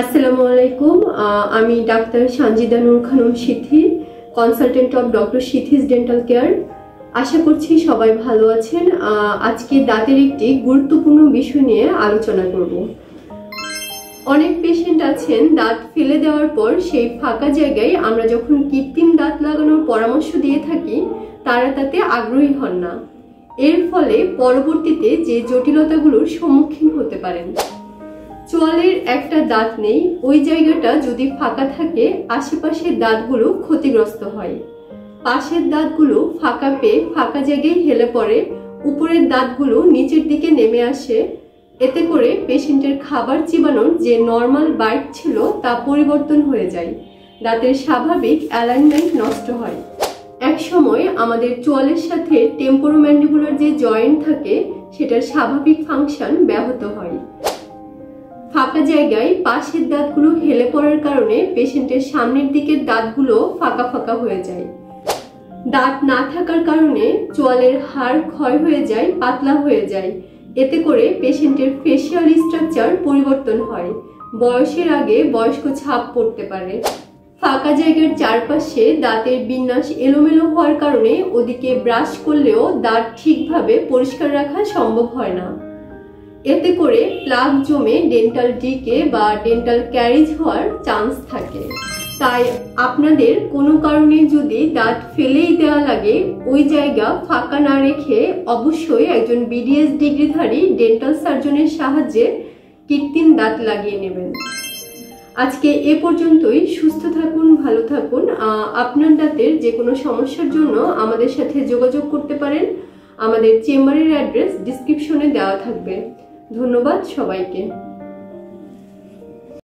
আসসালামু আলাইকুম। আমি doctor Sanjida Noor Khanam Sithi, consultant of doctor Sithi's dental care. আশা করছি সবাই ভালো আছেন। আজকে দাঁতের একটি গুরুত্বপূর্ণ বিষয় নিয়ে আলোচনা করব। অনেক পেশেন্ট আছেন দাঁত ফেলে দেওয়ার পর সেই ফাঁকা জায়গায় আমরা যখন কৃত্রিম দাঁত লাগানোর পরামর্শ দিয়ে থাকি তারা তাতে আগ্রহী হন না। এর ফলে পরবর্তীতে যে জটিলতাগুলোর সম্মুখীন হতে পারেন। চোয়ালের একটা দাঁত নেই, ওই জায়গাটা যদি ফাঁকা থাকে আশেপাশের দাঁতগুলো ক্ষতিগ্রস্ত হয়। পাশের দাঁতগুলো ফাঁকা পেয়ে ফাঁকা জায়গায় হেলে পড়ে, উপরের দাঁতগুলো নিচের দিকে নেমে আসে। এতে করে পেশেন্টের খাবার চিবানোর যে নর্মাল বাইট ছিল তা পরিবর্তন হয়ে যায়, দাঁতের স্বাভাবিক অ্যালাইনমেন্ট নষ্ট হয়। এক সময় আমাদের চোয়ালের সাথে টেম্পোরোম্যান্ডিবুলার যে জয়েন্ট থাকে সেটার স্বাভাবিক ফাংশন ব্যাহত হয়। ফাঁকা জায়গায় পাশের দাঁতগুলো হেলে পড়ার কারণে পেশেন্টের সামনের দিকের দাঁতগুলো ফাঁকা ফাঁকা হয়ে যায়। দাঁত না থাকার কারণে চোয়ালের হাড় ক্ষয় হয়ে যায়, পাতলা হয়ে যায়। এতে করে পেশেন্টের ফেসিয়াল স্ট্রাকচার পরিবর্তন হয়, বয়সের আগে বয়স্ক ছাপ পড়তে পারে। ফাঁকা জায়গার চারপাশে দাঁতের বিন্যাস এলোমেলো হওয়ার কারণে ওদিকে ব্রাশ করলেও দাঁত ঠিকভাবে পরিষ্কার রাখা সম্ভব হয় না। এতে করে প্লাক জমে ডেন্টাল ডিকে বা ডেন্টাল ক্যারিজ হওয়ার চান্স থাকে। তাই আপনাদের কোনো কারণে যদি দাঁত ফেলেই দেওয়া লাগে, ওই জায়গা ফাঁকা না রেখে অবশ্যই একজন বিডিএস ডিগ্রিধারী ডেন্টাল সার্জনের সাহায্যে কৃত্রিম দাঁত লাগিয়ে নেবেন। আজকে এ পর্যন্তই। সুস্থ থাকুন, ভালো থাকুন। আপনার দাঁতের যে কোনো সমস্যার জন্য আমাদের সাথে যোগাযোগ করতে পারেন। আমাদের চেম্বারের অ্যাড্রেস ডিসক্রিপশনে দেওয়া থাকবে। ধন্যবাদ সবাইকে।